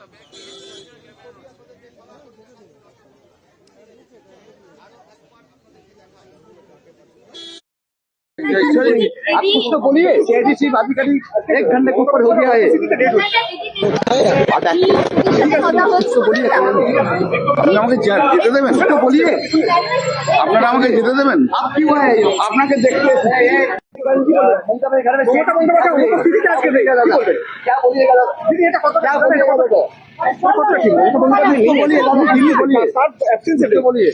आप कुछ तो बोलिए। सीआईडी अधिकारी 1 घंटे के ऊपर हो गया है। আপনারা আমাকে যেতে দেবেন? তো বলিয়ে আপনারা আমাকে যেতে দেবেন? কি হয় আপনাকে দেখতে মমতা ভাই ঘরে মমতা বন্দ্যোপাধ্যায় উপস্থিতিতে আজকে देखा दादा क्या बोलिएगा दादा दीदी এটা কত क्या बोलिएगा दादा কথা কি মমতা বন্দ্যোপাধ্যায় नहीं बोलिए दिल्ली बोलिए सर एब्सेंस है बोलिए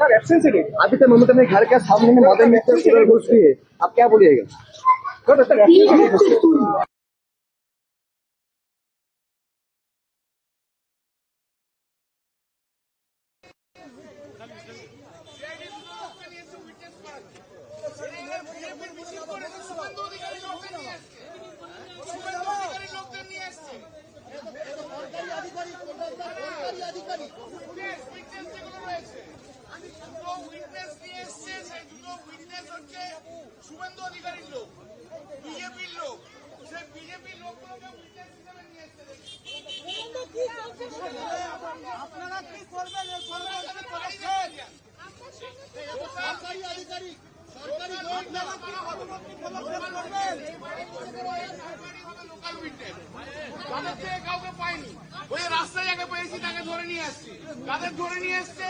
सर एब्सेंस है अभी तो ममता भाई घर के सामने में मदर मित्र घुस रही है आप क्या बोलिएगा सर শুভেন্দু অধিকারীর লোক বিজেপির লোক সেই বিজেপির লোকগুলোকে উইটনেস হিসেবে নিয়ে এসেছে। আপনারা কি করবেন? সরকারি আধিকারিক সরকারি লোকাল উইটনেস তাদের থেকে কাউকে পাইনি। ওই রাস্তায় যাকে পেয়েছি তাকে ধরে নিয়ে আসছি। তাদের ধরে নিয়ে এসছে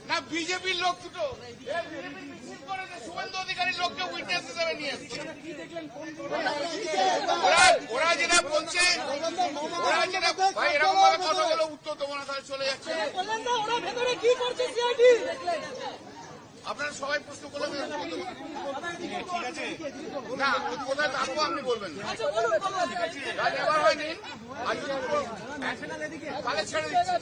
না বিজেপির লোক দুটো বিজেপির মিছিল করে শুভেন্দু অধিকারীর লোককে উইটনেস হিসেবে নিয়ে এসছে। ওরা যেটা বলছে ওরা যেটা ভাই এরকম ভাবে কথা বলে উত্তর দেবো না তাহলে চলে যাচ্ছে। আপনারা সবাই প্রশ্ন করলে ঠিক আছে না কোথায় থাকবো আপনি বলবেন এবার হয়নি তাহলে ছেড়ে দিচ্ছি।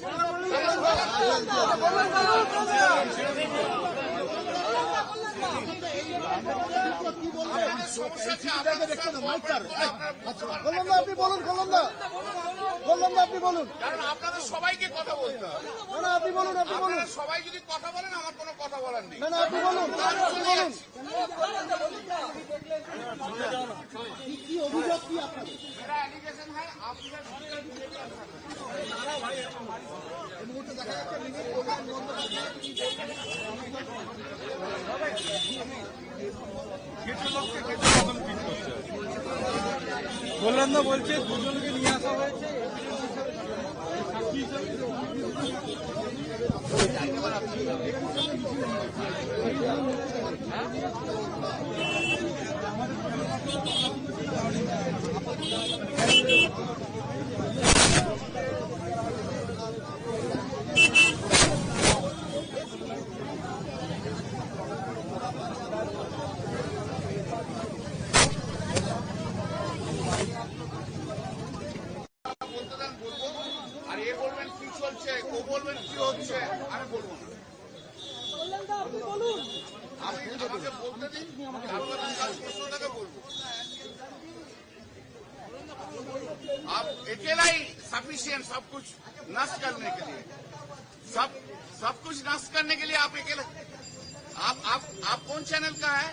আপনি বলুন আপনি বলুন কারণ আপনাদের সবাইকে কথা বলতে হবে। আপনি বলুন সবাই যদি কথা বলেন আমার কোনো কথা বলার নেই। আপনি বলুন কি অভিযোগ কি আপনাদের অ্যালিগেশন হয় আপনাদের এই মুহূর্তে দেখা যাচ্ছে মিনিট প্রোগ্রাম বন্ধ বললাম না বলছে দুজনকে নিয়ে আসা হয়েছে বলবেন কি হচ্ছে আমি বলবো না। আমি আমাকে বলতে দিন প্রশ্নটাকে বলবো। आप अकेला ही सफिशिएंट सब कुछ नष्ट करने के लिए सब कुछ नष्ट करने के लिए आप अकेले आप कौन चैनल का है?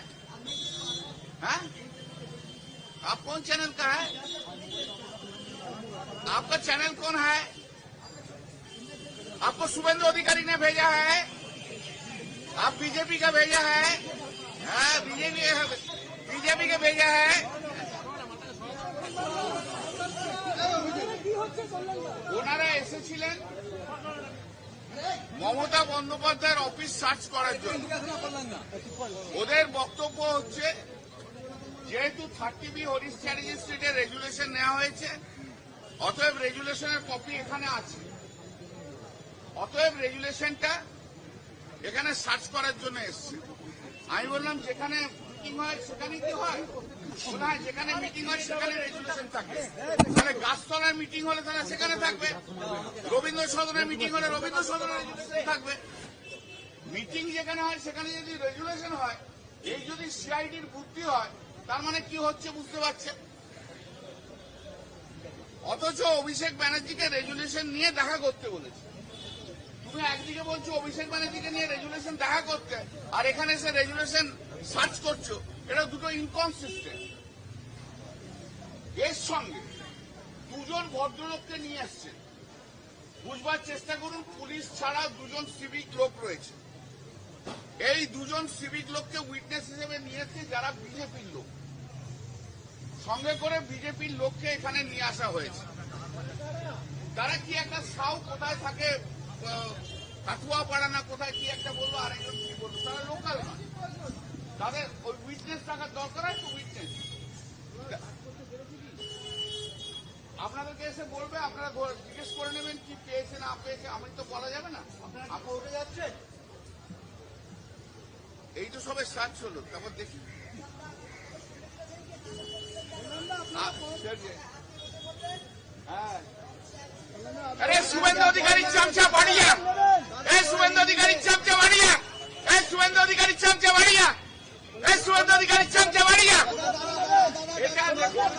आप कौन चैनल का है? आपका चैनल कौन है? आपको शुभेंदु अधिकारी ने भेजा है? आप बीजेपी का भेजा है? बीजेपी का भेजा है? ওনারা এসেছিলেন মমতা বন্দ্যোপাধ্যায়ের অফিস সার্চ করার জন্য। ওদের বক্তব্য হচ্ছে যেহেতু 30B হরিশ চ্যাটার্জি স্ট্রিটে রেজুলেশন নেওয়া হয়েছে অতএব রেজুলেশনের কপি এখানে আছে, অতএব রেজুলেশনটা এখানে সার্চ করার জন্য এসছে। আমি বললাম যেখানে মিটিং হয় সেখানে কি হয়? যেখানে মিটিং হয় সেখানে রেজুলেশন থাকে। তাহলে গাছতলার মিটিং হলে তাহলে সেখানে থাকবে, রবীন্দ্র সদনের মিটিং হলে রবীন্দ্র সদনের রেজুলেশন থাকবে। মিটিং যেখানে হয় সেখানে যদি রেজুলেশন হয়, এই যদি সিআইডির বুদ্ধি হয় তার মানে কি হচ্ছে বুঝতে পারছেন? অথচ অভিষেক ব্যানার্জিকে রেজুলেশন নিয়ে দেখা করতে বলেছে। তুমি একদিকে বলছো অভিষেক ব্যানার্জিকে নিয়ে রেজুলেশন দেখা করতে, আর এখানে এসে রেজুলেশন সার্চ করছো, এটা দুটো ইনকনসিস্টেন্ট। এর সঙ্গে দুজন ভদ্রলোককে নিয়ে আসছে বুঝবার চেষ্টা করুন, পুলিশ ছাড়া দুজন সিভিক লোক রয়েছে। এই দুজন সিভিক লোককে উইটনেস হিসেবে নিয়েছে যারা বিজেপির লোক, সঙ্গে করে বিজেপির লোককে এখানে নিয়ে আসা হয়েছে। তারা কি একটা সাউ কোথায় থাকে, কাঠুয়া পাড়া না কোথায় কি একটা বললো, আরেকজন কি বললো, তারা লোকাল না, তাদের ওই উইটনেস থাকার দরকার আছে। উইটনেস আপনাদেরকে এসে বলবে, আপনারা জিজ্ঞেস করে নেবেন কি পেয়েছে না পেয়েছে, আমি তো বলা যাবে না। আপনি উঠে যাচ্ছেন, এই তো সবে স্টার্ট হলো, তারপর দেখি। अरे शुभेंदु अधिकारी चमचा बढ़िया, शुभेंदु अधिकारी चमचा बढ़िया, शुभेंदु अधिकारी चमचा बढ़िया, शुभेंदु अधिकारी चमचा बढ़िया। এটা দেখুন,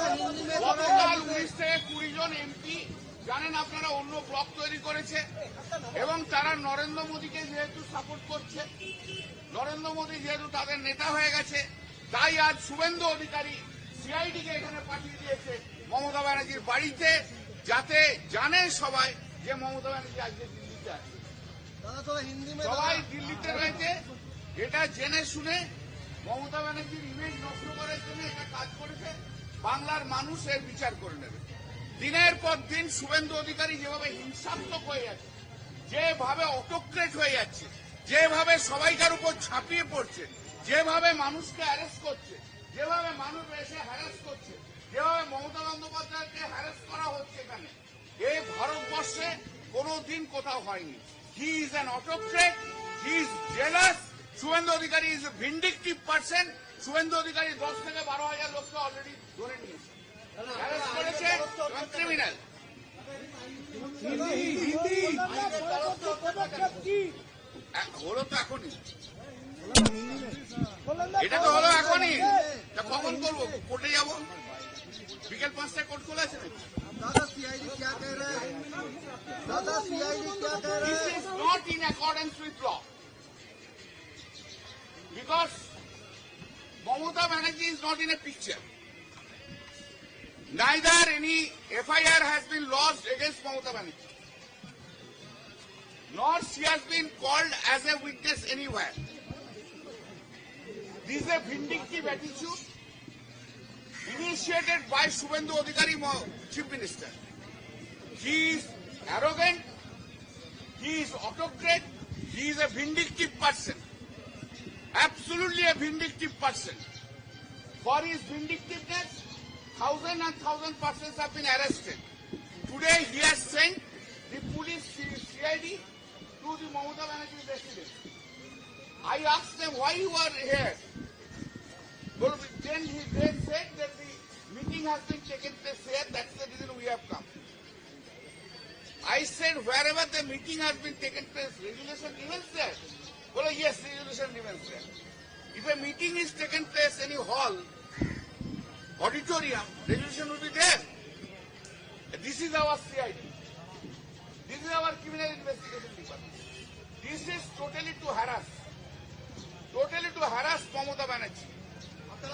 গতকাল 19 থেকে 20 জন এমপি জানেন আপনারা অন্য ব্লক তৈরি করেছে এবং তারা নরেন্দ্র মোদীকে যেহেতু সাপোর্ট করছে, নরেন্দ্র মোদী যেহেতু তাদের নেতা হয়ে গেছে, তাই আজ শুভেন্দু অধিকারী সিআইডিকে এখানে পাঠিয়ে দিয়েছে মমতা ব্যানার্জির বাড়িতে, যাতে জানে সবাই যে মমতা ব্যানার্জি আজকে দিল্লিতে আছে, সবাই দিল্লিতে রয়েছে। এটা জেনে শুনে মমতা ব্যানার্জির ইমেজ নষ্ট করার জন্য এটা কাজ করেছে। বাংলার মানুষ এর বিচার করে নেবে। দিনের পর দিন শুভেন্দু অধিকারী যেভাবে হিংসাত্মক হয়ে যাচ্ছে, যেভাবে অটোক্রেট হয়ে যাচ্ছে, যেভাবে সবাইকার উপর ঝাঁপিয়ে পড়ছে, যেভাবে মানুষকে অ্যারেস্ট করছে, যেভাবে মানুষ এসে হ্যারাস করছে, যেভাবে মমতা বন্দ্যোপাধ্যায়কে হ্যারাস করা হচ্ছে এখানে, এই ভারতবর্ষে কোনোদিন কোথাও হয়নি। He is an autocrat, he is jealous. Suvendu Adhikari is a vindictive person. Suvendu Adhikari 10 থেকে 12,000 লোককে অলরেডি ধরে নিয়েছে, অ্যারেস্ট করেছে এবং ক্রিমিনাল। হলো তো এখনই, এটা তো হলো এখনই। তা কখন করবো? কোর্টে যাবো, বিকেল 5টায় কোর্ট খোলা আছে নাকি? दादा सीआईडी क्या कह रहे हैं? दादा सीआईडी क्या कह रहे This हैं? is not in accordance with law. Because Mamata Banerjee is not in a picture. Neither any FIR has been lodged against Mamata Banerjee, nor she has been called as a witness anywhere. This is a vindictive attitude initiated by Shubhendu Adhikari, Chief Minister. He is arrogant, he is autocrat, he is a vindictive person. Absolutely a vindictive person. For his vindictiveness, thousands and thousands of persons have been arrested. Today he has sent the police CID to the Mamata Banerjee residence. I asked them why you are here. Well, then they said that the meeting has been taken place here, that's the reason we have come. I said wherever the meeting has been taken place, resolution remains there. Well, yes, resolution remains there. If a meeting is taken place in a hall, auditorium, resolution will be there. This is our CID. This is our criminal investigation department. This is totally to harass Mamata Banerjee. They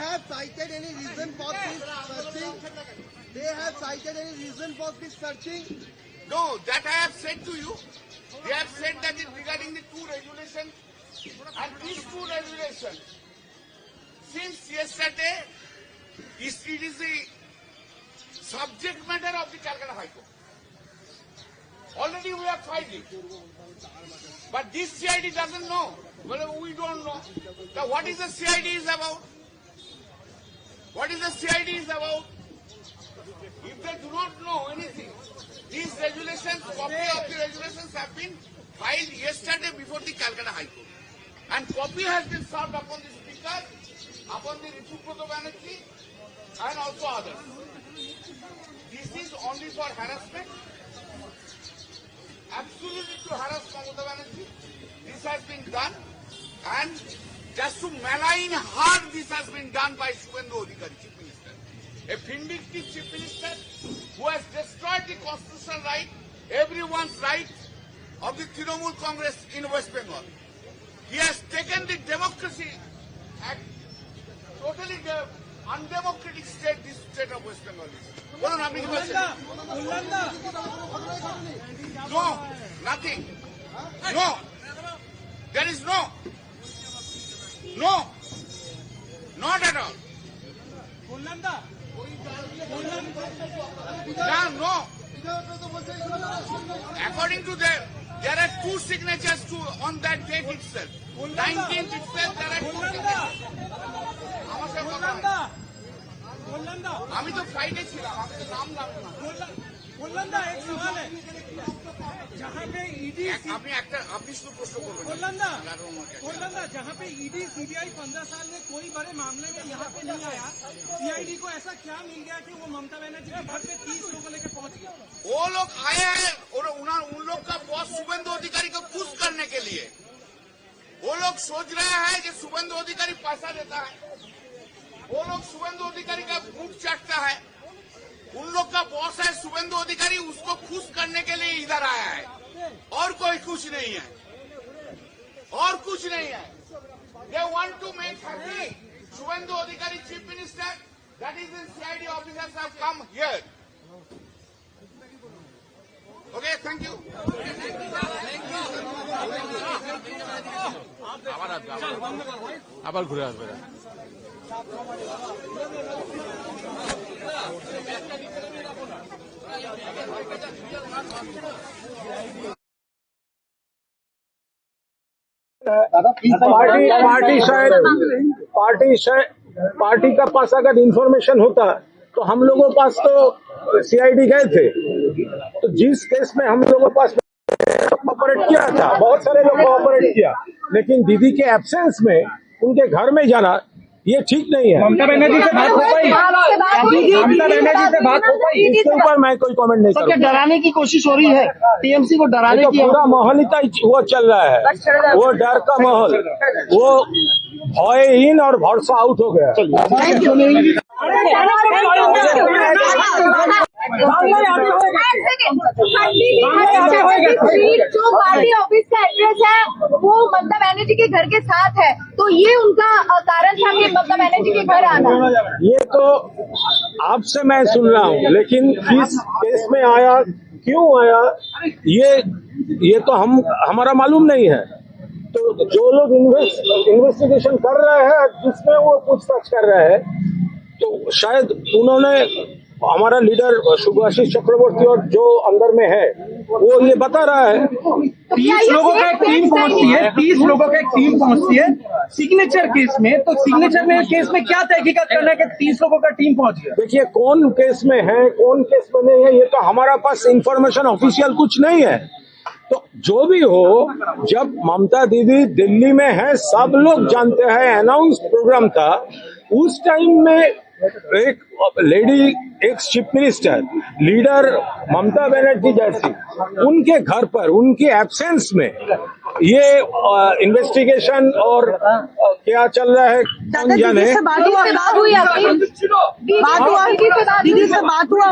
have cited any reason for this searching? They have cited any reason for this searching? No, that I have said to you. They have said that it regarding the two regulations, and these two regulations, since yesterday, it is the subject matter of the Calcutta High Court. Already we have filed it. But this CID doesn't know. Well, we don't know. Now, what is the CID is about? What is the CID is about? If they do not know anything, these regulations, copy of the regulations have been filed yesterday before the Calcutta High Court. And copy has been served upon the Speaker, upon the Ripuproto Banerjee, and also others. This is only for harassment. Absolutely to harass Mamata Banerjee. This has been done, and just to malign her, this has been done by Shubhendu Adhikari, Chief Minister. A vindictive Chief Minister who has destroyed the constitutional right, everyone's right of the Trinamool Congress in West Bengal. He has taken the democracy act totally undemocratic state this state of West Bengal is. বলুন আপনি কি বলছেন? No, nothing, no, there is no, no, not at all, না, no. According to them, there are 2 signatures on that date itself. 19th itself, there are 2 signatures. আমার সাথে কথা হয়। আমি তো ফ্লাইটে ছিলাম, আমি তো নামলাম না। एक सवाल है, जहाँ पे ईडी আপনি শুধু প্রশ্ন করবেন। जहाँ पे ईडी सीबीआई 15 साल में कोई बड़े मामले में यहाँ पे नहीं आया, सीआईडी को ऐसा क्या मिल गया कि वो ममता बनर्जी के घर पे 30 लोगों लेके पहुंच गया? वो लोग आए हैं और उन लोग का बॉस शुभेंदु अधिकारी को खुश करने के लिए वो लोग सोच रहे हैं कि शुभेंदु अधिकारी पैसा देता है, वो लोग शुभेंदु अधिकारी का मुख चाटता है। उन लोग का बॉस है शुभेंदु अधिकारी, उसको खुश करने के लिए इधर आया है, और कोई कुछ नहीं है, और कुछ नहीं है। They want to make happy Shubhendu Adhikari, Chief Minister, that is the CID officers have come here. Okay, thank you. আবার ঘুরে আসবে। पार्टी का पास अगर इंफॉर्मेशन होता तो हम लोगों पास तो सीआईडी गए थे, तो जिस केस में हम लोगों पास ऑपरेट किया था, बहुत सारे लोग को ऑपरेट किया, लेकिन दीदी के एब्सेंस में उनके घर में जाना ये ठीक नहीं है। ममता बनर्जी से बात हो पाई? ममता बनर्जी से बात हो पाई? इसके ऊपर मैं कोई कमेंट नहीं करूँगा। डराने की कोशिश हो रही है, टीएमसी को डराने तो पूरा माहौल ही वो चल रहा है, वो डर का माहौल, वो भय इन और भरोसा आउट हो गया। जो पार्टी ऑफिस का एड्रेस है वो ममता बनर्जी के घर के साथ है, तो ये उनका कारण था कि ममता बनर्जी के घर आना। ये तो आपसे मैं सुन रहा हूँ, लेकिन किस केस में आया, क्यों आया, ये तो हमारा मालूम नहीं है। तो जो लोग इन्वेस्टिगेशन कर रहे हैं, जिसमें वो पूछताछ कर रहे हैं, तो शायद उन्होंने हमारा लीडर सुभाषिष चक्रवर्ती और जो अंदर में है वो ये बता रहा है। 30 लोगों का एक टीम पहुंचती है, 30 लोगों का एक टीम पहुंचती है सिग्नेचर केस में, तो सिग्नेचर में केस में क्या तहकीकात करना है कि 30 लोगों का टीम पहुंच गया? देखिए, कौन केस में है, कौन केस में नहीं है, ये तो हमारा पास इंफॉर्मेशन ऑफिशियल कुछ नहीं है। तो जो भी हो, जब ममता दीदी दिल्ली में है, सब लोग जानते हैं, अनाउंस प्रोग्राम था, उस टाइम में एक lady ex chief minister leader Mamata Banerjee जैसी उनके घर पर उनके एब्सेंस में ये इन्वेस्टिगेशन और क्या चल रहा है कौन जाने। बात हुई, दीदी से बात हुआ।